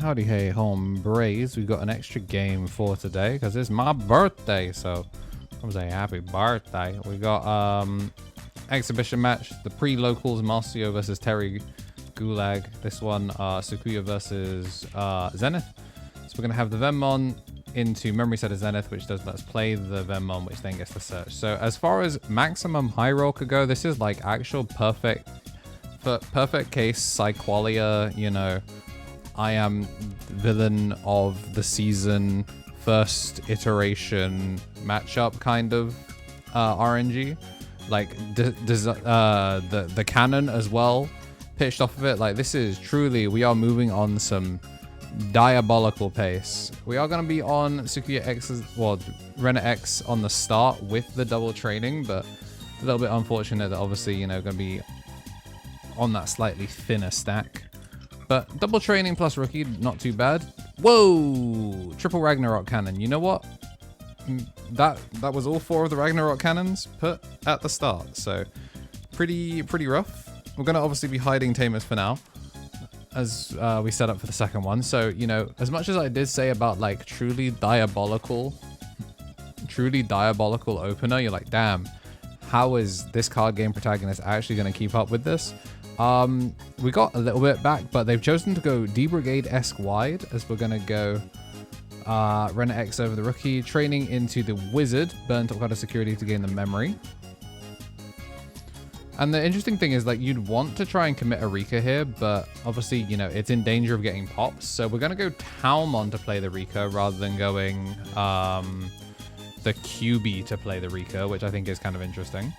Howdy hey hombres, we've got an extra game for today because it's my birthday, so I'm saying happy birthday. We got exhibition match, the pre-locals, Marcio versus Terry Gulag. This one Sakuya versus Zenith. So we're gonna have the Veemon into memory set of Zenith, which does let's play the Veemon, which then gets the search. So as far as maximum high roll could go, this is like actual perfect case Psyqualia, you know, I am villain of the season, first iteration matchup kind of RNG. Like the canon as well pitched off of it. Like this is truly, we are moving on some diabolical pace. We are going to be on Sakuya X's, well, Renner X on the start with the double training, but a little bit unfortunate that obviously, you know, going to be on that slightly thinner stack. But double training plus rookie, not too bad. Whoa! Triple Ragnarok cannon. You know what? That was all 4 of the Ragnarok cannons put at the start. So pretty rough. We're going to obviously be hiding Tamers for now as we set up for the second one. So, you know, as much as I did say about like truly diabolical opener, you're like, damn, how is this card game protagonist actually going to keep up with this? We got a little bit back, but they've chosen to go D-Brigade-esque wide, as we're going to go Renner X over the rookie, training into the wizard, burn top card of security to gain the memory. And the interesting thing is, like, you'd want to try and commit a Rika here, but obviously, you know, it's in danger of getting pops. So we're going to go Talmon to play the Rika rather than going the QB to play the Rika, which I think is kind of interesting.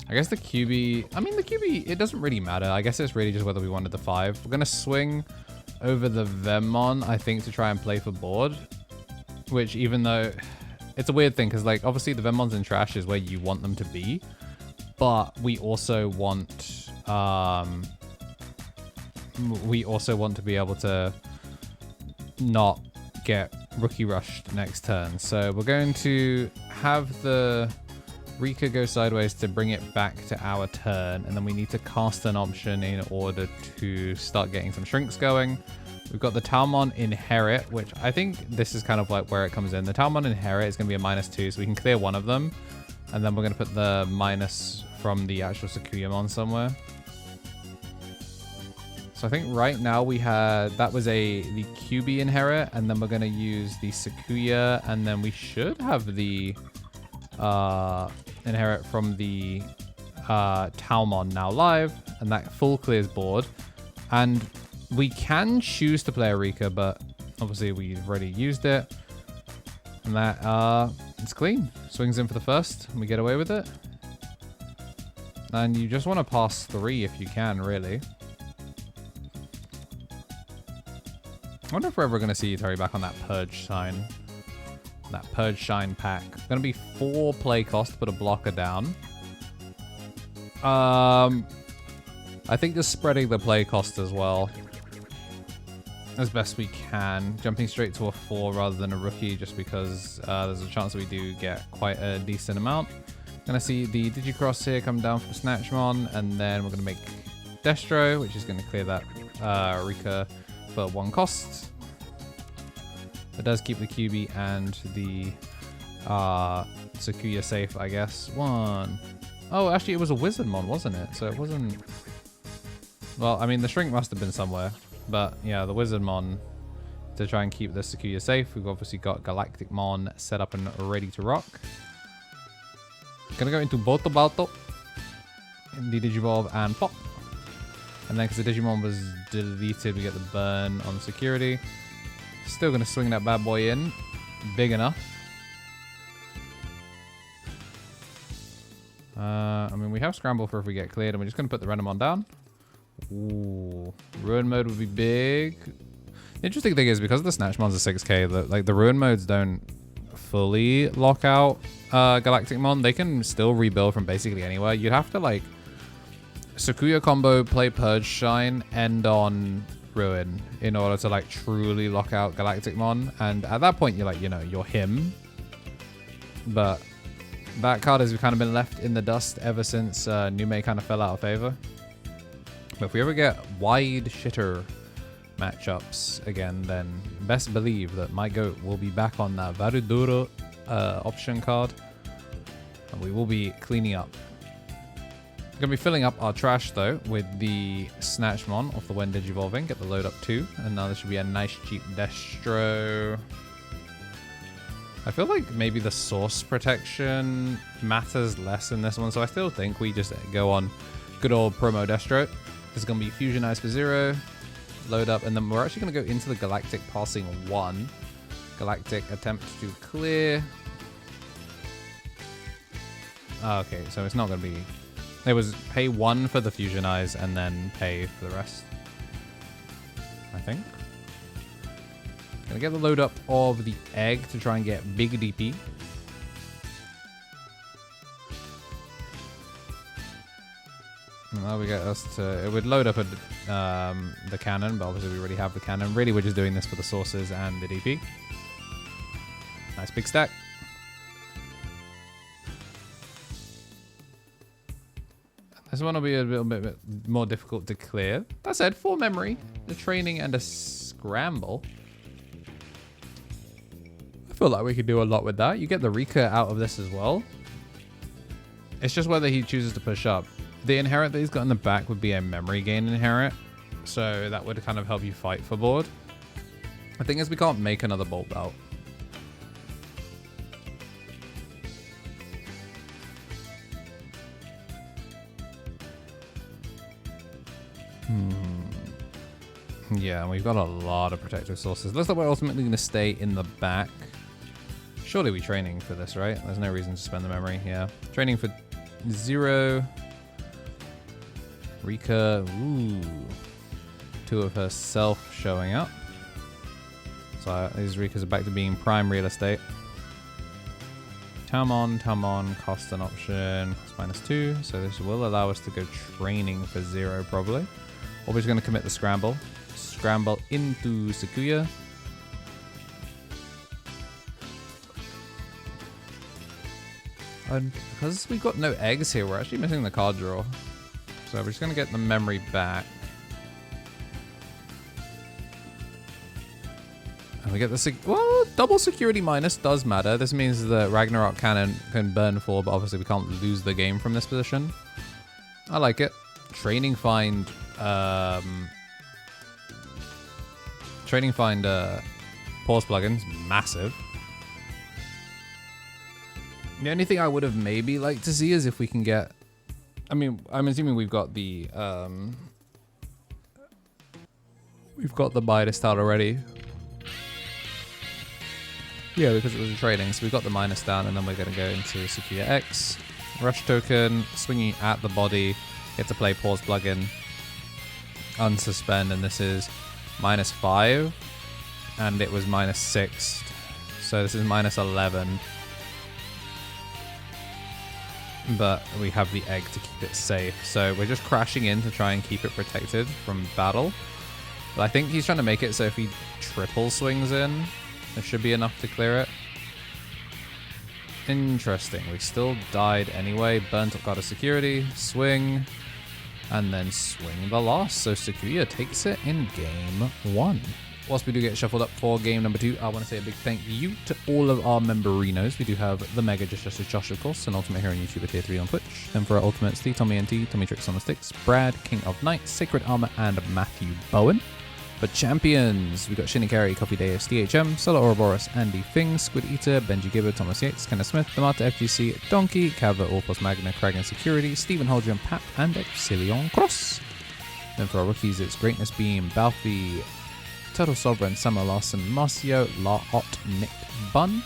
I guess the QB, I mean, the QB, it doesn't really matter. I guess it's really just whether we wanted the 5. We're going to swing over the Veemon, I think, to try and play for board. Which, even though, it's a weird thing, because, like, obviously the Veemons in trash is where you want them to be. But we also want, to be able to not get rookie rushed next turn. So we're going to have the Rika go sideways to bring it back to our turn, and then we need to cast an option in order to start getting some shrinks going. We've got the Talmon Inherit, which I think this is kind of like where it comes in. The Talmon Inherit is going to be a -2, so we can clear one of them, and then we're going to put the minus from the actual Sakuyamon somewhere. So I think right now we had, that was the QB Inherit, and then we're going to use the Sakuya, and then we should have the Inherit from the Talmon now live, and that full clears board. And we can choose to play a Rika, but obviously we've already used it, and that it's clean. Swings in for the first, and we get away with it. And you just want to pass 3 if you can, really. I wonder if we're ever going to see Terry back on that Purge sign. That Purge Shine pack. Going to be 4 play cost, put a blocker down. I think just spreading the play cost as well, as best we can. Jumping straight to a 4 rather than a rookie, just because there's a chance that we do get quite a decent amount. Going to see the Digicross here come down for Snatchmon, and then we're going to make Destro, which is going to clear that Rika for 1 cost. It does keep the QB and the Sakuya safe, I guess. 1. Oh, actually, it was a Wizardmon, wasn't it? So it wasn't... Well, I mean, the shrink must have been somewhere. But, yeah, the Wizardmon to try and keep the Sakuya safe. We've obviously got Galacticmon set up and ready to rock. Gonna go into Balto, in the Digivolve and pop. And then, because the Digimon was deleted, we get the burn on security. Still going to swing that bad boy in. Big enough. I mean, we have Scramble for if we get cleared, and we're just going to put the Renamon down. Ooh. Ruin mode would be big. The interesting thing is, because the Snatchmon's a 6k, like the Ruin modes don't fully lock out Galacticmon. They can still rebuild from basically anywhere. You'd have to, like, Sakuya combo, play Purge Shine, end on Ruin in order to, like, truly lock out Galacticmon. And at that point, you're like, you know, you're him. But that card has kind of been left in the dust ever since Nume kind of fell out of favor. But if we ever get wide shitter matchups again, then best believe that my goat will be back on that Varuduro option card. And we will be cleaning up. Going to be filling up our trash though with the Snatchmon off the When Digivolving. Get the load up too. And now this should be a nice cheap Destro. I feel like maybe the source protection matters less in this one. So I still think we just go on good old promo Destro. This is going to be Fusionized for 0. Load up. And then we're actually going to go into the Galactic passing 1. Galactic attempt to clear. Oh, okay, so it's not going to be... It was pay 1 for the Fusionize and then pay for the rest. I think. Gonna get the load up of the egg to try and get big DP. And now we get us to... It would load up the cannon, but obviously we already have the cannon. Really, we're just doing this for the sources and the DP. Nice big stack. This one will be a little bit more difficult to clear. That said, 4 memory, a training, and a scramble. I feel like we could do a lot with that. You get the Rika out of this as well. It's just whether he chooses to push up. The inherit that he's got in the back would be a memory gain inherit. So that would kind of help you fight for board. The thing is, we can't make another bolt belt. Yeah, we've got a lot of protective sources. Looks like we're ultimately going to stay in the back. Surely we're training for this, right? There's no reason to spend the memory. Yeah. Training for 0. Rika. Ooh. 2 of herself showing up. So these Rikas are back to being prime real estate. Tamon, cost an option, cost -2. So this will allow us to go training for 0 probably. Or we're just going to commit the scramble. Scramble into Sakuya. And because we've got no eggs here, we're actually missing the card draw. So we're just going to get the memory back. And we get the... Well, double security minus does matter. This means that Ragnarok Cannon can burn 4, but obviously we can't lose the game from this position. I like it. Training Find... Training Find pause plugins, massive. The only thing I would have maybe liked to see is if we can get... I mean, I'm assuming we've got the... we've got the Bias style already. Yeah, because it was a trading, so we've got the minus down, and then we're going to go into Sakuya X. Rush token, swinging at the body, get to play pause plugin, unsuspend, and this is -5, and it was -6, so this is -11. But we have the egg to keep it safe, so we're just crashing in to try and keep it protected from battle. But I think he's trying to make it so if he triple swings in, there should be enough to clear it. Interesting. We still died anyway. Burnt up, got a security, swing, and then swing the loss. So Sakuya takes it in game 1. Whilst we do get shuffled up for game number 2, I want to say a big thank you to all of our memberinos. We do have the Mega Justice Josh, of course, an Ultimate Hero on YouTube, a Tier 3 on Twitch. Then for our Ultimates, the Tommy NT, Tommy Tricks on the Sticks, Brad, King of Knights, Sacred Armour, and Matthew Bowen. For champions, we got Shinikari, Coffee Deus, DHM, Solar Ouroboros, Andy Fing, Squid Eater, Benji Gibber, Thomas Yates, Kenneth Smith, Damata FGC, Donkey, Kava, Orpos Magna, Kragan Security, Stephen Holdren, Pat, and Exilion Cross. Then for our rookies, it's Greatness Beam, Balfi, Turtle Sovereign, Summer Lawson, Marcio, La Hot, Nick Bun,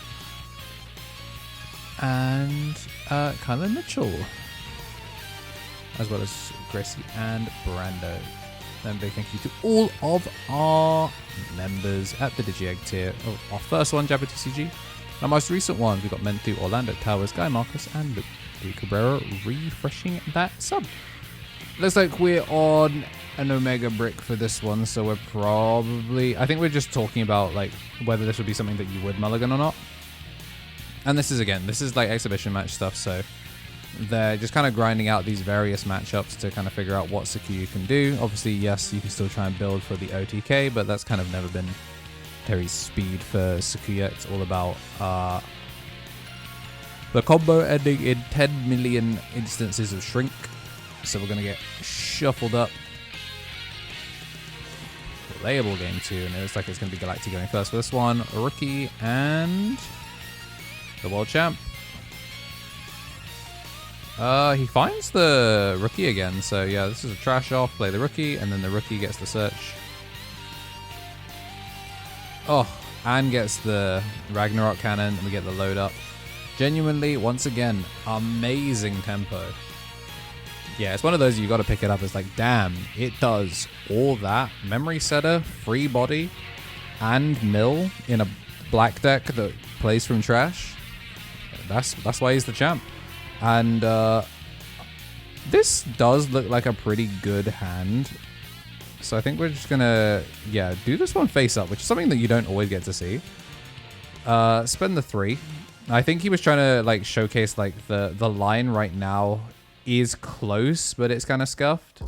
and Kylan Mitchell, as well as Gracie and Brando. Then big thank you to all of our members at the DigiEgg tier. Oh, our first one, Jabba TCG. Our most recent one, we got Mentu, Orlando Towers, Guy Marcus, and Luke Cabrera refreshing that sub. Looks like we're on an Omega brick for this one, so we're probably... I think we're just talking about like whether this would be something that you would mulligan or not. And this is, again, this is like exhibition match stuff, so they're just kind of grinding out these various matchups to kind of figure out what Sakuya can do. Obviously, yes, you can still try and build for the OTK, but that's kind of never been Terry's speed for Sakuya. It's all about the combo ending in 10 million instances of shrink. So we're going to get shuffled up. Playable game 2, and it looks like it's going to be Galactic going first for this one. Rookie and the world champ. He finds the rookie again, so yeah, this is a trash off, play the rookie, and then the rookie gets the search. Oh, and gets the Ragnarok cannon, and we get the load up. Genuinely, once again, amazing tempo. Yeah, it's one of those you got to pick it up. It's like, damn, it does all that. Memory setter, free body, and mill in a black deck that plays from trash. That's why he's the champ. And this does look like a pretty good hand. So I think we're just going to, yeah, do this one face up, which is something that you don't always get to see. Spend the 3. I think he was trying to like showcase like the line right now is close, but it's kind of scuffed.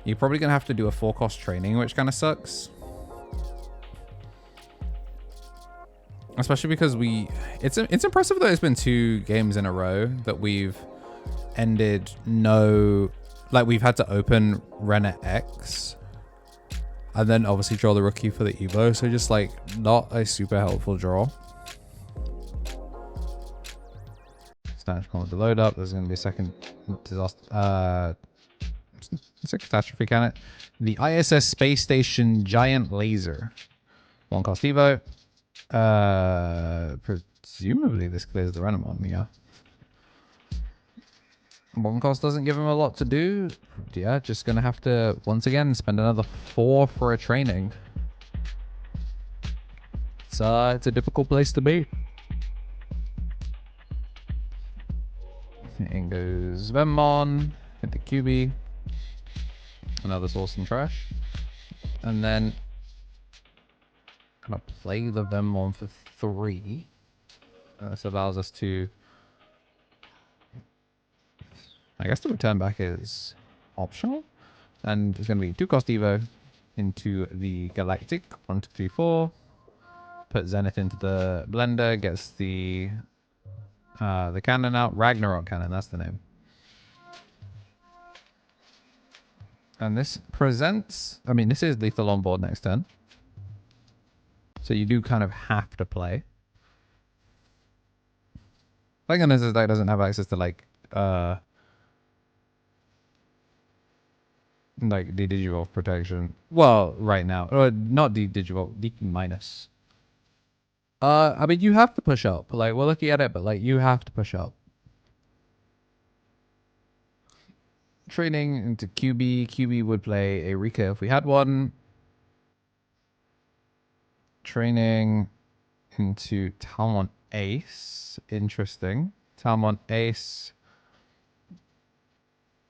You're probably going to have to do a 4-cost training, which kind of sucks. Especially because it's impressive that it's been 2 games in a row that we've ended we've had to open Renner X and then obviously draw the rookie for the Evo. So just like not a super helpful draw. Standard with the load up. There's going to be a second disaster. It's a catastrophe, can it? The ISS Space Station Giant Laser. 1-cost Evo. Presumably this clears the Renamon, yeah. 1-cost doesn't give him a lot to do. Yeah, just gonna have to once again spend another 4 for a training. It's a difficult place to be. In goes Veemon, hit the QB. Another source and trash. And then gonna play the Veemon for 3. This allows us to, I guess the return back is optional. And it's gonna be 2-cost Evo into the Galactic. 1, 2, 3, 4. Put Zenith into the blender, gets the cannon out. Ragnarok cannon, that's the name. And this presents, I mean, this is lethal on board next turn. So you do kind of have to play. Thank goodness this deck doesn't have access to like the Digivolve protection. Well, right now. Or not Digivolve, D-. I mean, you have to push up. Like, we're looking at it, but like, you have to push up. Training into QB. QB would play a Rika if we had one. Training into Talmon Ace. Interesting. Talmon Ace.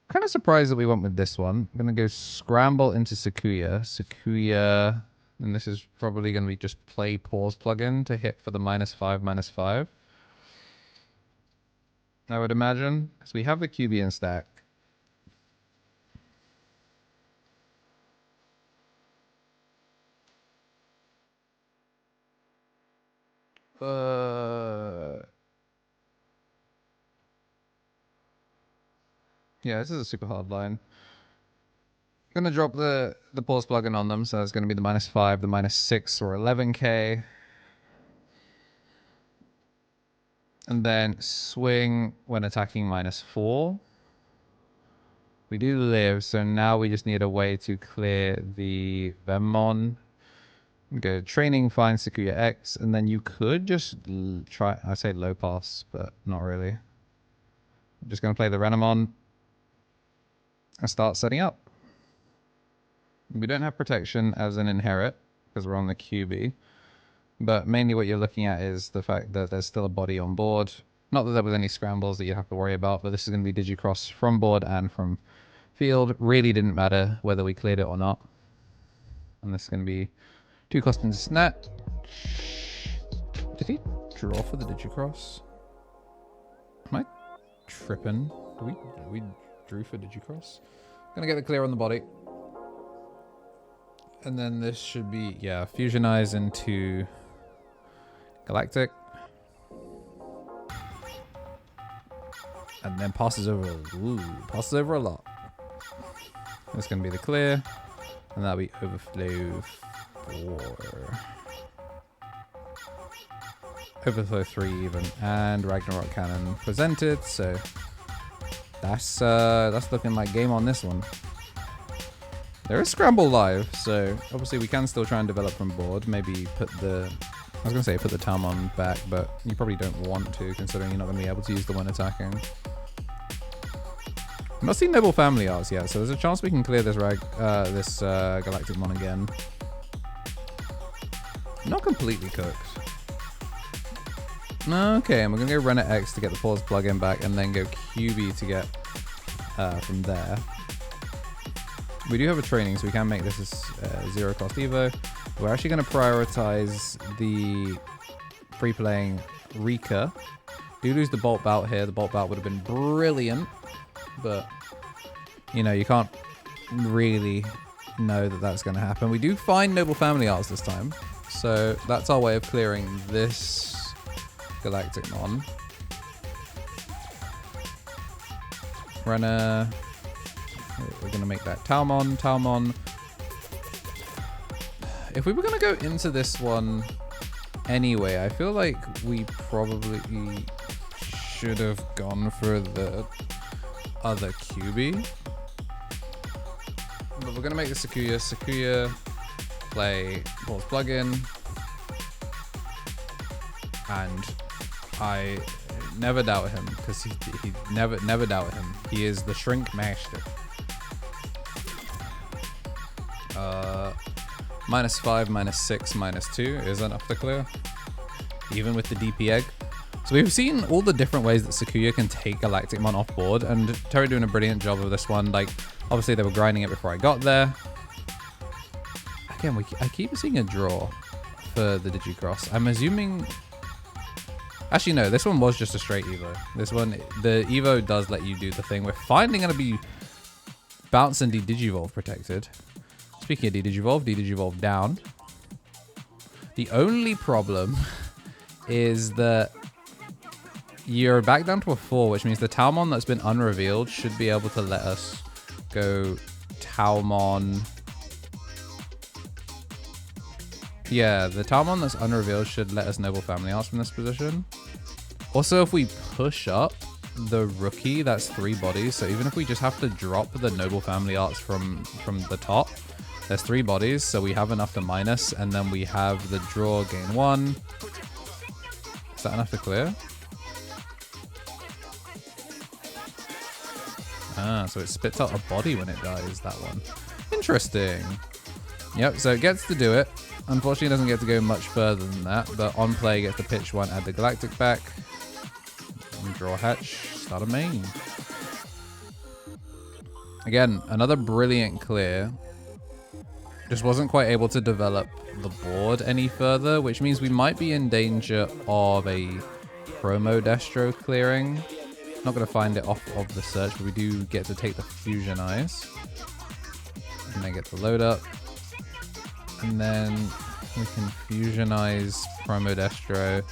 Kind of surprised that we went with this one. I'm going to go Scramble into Sakuya. Sakuya. And this is probably going to be just play pause plugin to hit for the -5/-5. I would imagine. So we have the QB in stack. Yeah, this is a super hard line. I'm gonna drop the pause plugin on them, so it's gonna be the -5, the -6, or 11k. And then swing when attacking -4. We do live, so now we just need a way to clear the Veemon. Go training, find Sakuya X, and then you could just try, I say low pass, but not really. I'm just gonna play the Renamon and start setting up. We don't have protection as an inherit because we're on the QB. But mainly what you're looking at is the fact that there's still a body on board. Not that there was any scrambles that you have to worry about, but this is going to be Digicross from board and from field. Really didn't matter whether we cleared it or not. And this is going to be 2-cost into Snet. Did he draw for the Digicross? Am I tripping? We drew for Digicross. Gonna get the clear on the body. And then this should be, yeah, fusionize into Galactic. And then passes over, passes over a lot. That's gonna be the clear. And that'll be overflow 4. Overflow 3 even. And Ragnarok Cannon presented, so that's looking like game on this one. There is Scramble live, so obviously we can still try and develop from board. Maybe put the, I was gonna say put the Talmon back, but you probably don't want to, considering you're not gonna be able to use the one attacking. I've not seen Noble Family Arts yet, so there's a chance we can clear this Galacticmon again. Not completely cooked. Okay, and we're gonna go run at X to get the pause plug-in back, and then go QB to get from there. We do have a training, so we can make this as 0 cost Evo. We're actually going to prioritize the free-playing Rika. Do lose the Bolt Bout here. The Bolt Bout would have been brilliant, but you know, you can't really know that that's going to happen. We do find Noble Family Arts this time, so that's our way of clearing this Galacticmon. We're going to make that Talmon. If we were going to go into this one anyway, I feel like we probably should have gone for the other QB. But we're going to make the Sakuya play pause plugin. And I never doubt him, because he never doubt him. He is the shrink master. -5, -6, -2 is enough to clear, even with the DP egg. So we've seen all the different ways that Sakuya can take Galacticmon off board, and Terry doing a brilliant job of this one. Like, obviously they were grinding it before I got there. Again, I keep seeing a draw for the Digicross. I'm assuming... Actually, no, this one was just a straight Evo. This one, the Evo does let you do the thing. We're finally going to be bounce and de-digivolve protected. Speaking of de-digivolve down. The only problem is that you're back down to a 4, which means the Talmon that's been unrevealed should be able to let us go Talmon. Yeah, the Talmon that's unrevealed should let us Noble Family Arts from this position. Also, if we push up the rookie, that's 3 bodies. So even if we just have to drop the Noble Family Arts from the top, there's 3 bodies, so we have enough to minus, and then we have the draw gain 1. Is that enough to clear? Ah, so it spits out a body when it dies, that one. Interesting. Yep, so it gets to do it. Unfortunately, it doesn't get to go much further than that, but on play, gets to pitch 1, add the Galactic back. And draw hatch, start a main. Again, another brilliant clear. Just wasn't quite able to develop the board any further, which means we might be in danger of a promo Destro clearing. Not going to find it off of the search, but we do get to take the Fusion Eyes. And then get the load up. And then we can Fusionize promo Destro.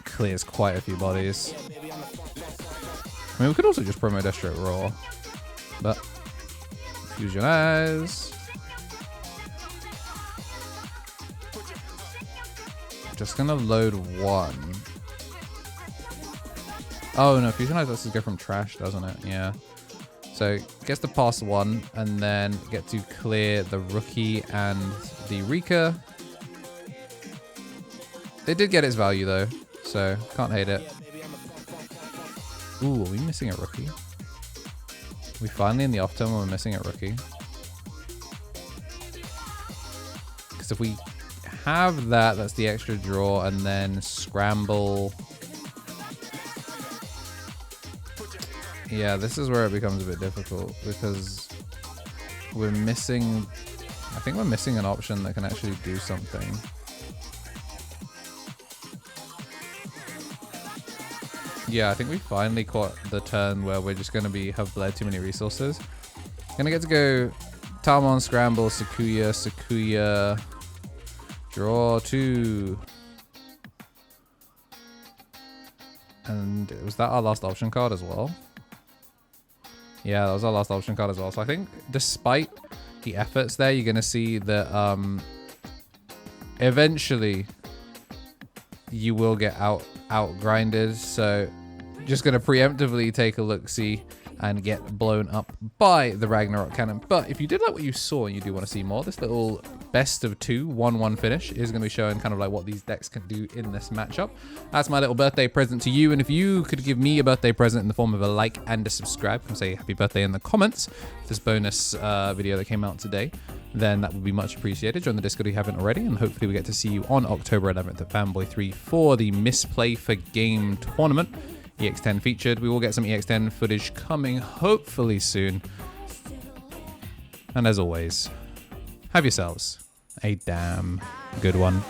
Clears quite a few bodies. I mean, we could also just promo Destro raw. But Fusionize. Just gonna load 1. Oh no, Fusionize lets us go from trash, doesn't it? Yeah. So gets to pass 1 and then get to clear the rookie and the Rika. It did get its value though, so can't hate it. Ooh, are we missing a rookie? We finally in the off turn when we're missing a rookie. Because if we have that, that's the extra draw, and then scramble. Yeah, this is where it becomes a bit difficult because we're missing, I think we're missing an option that can actually do something. Yeah, I think we finally caught the turn where we're just going to have bled too many resources. Gonna get to go Talmon, Scramble, Sakuya, draw 2. And was that our last option card as well? Yeah, that was our last option card as well. So I think despite the efforts there, you're gonna see that eventually you will get out grinded. So just gonna preemptively take a look-see and get blown up by the Ragnarok cannon. But if you did like what you saw and you do want to see more, this little best of 2 1-1 finish is going to be showing kind of like what these decks can do in this matchup. That's my little birthday present to you. And if you could give me a birthday present in the form of a like and a subscribe, come say happy birthday in the comments, this bonus video that came out today, then that would be much appreciated. Join the Discord if you haven't already, and hopefully we get to see you on October 11th at Fanboy 3 for the Misplay for Game tournament. EX10 featured. We will get some EX10 footage coming hopefully soon. And as always, have yourselves a damn good one.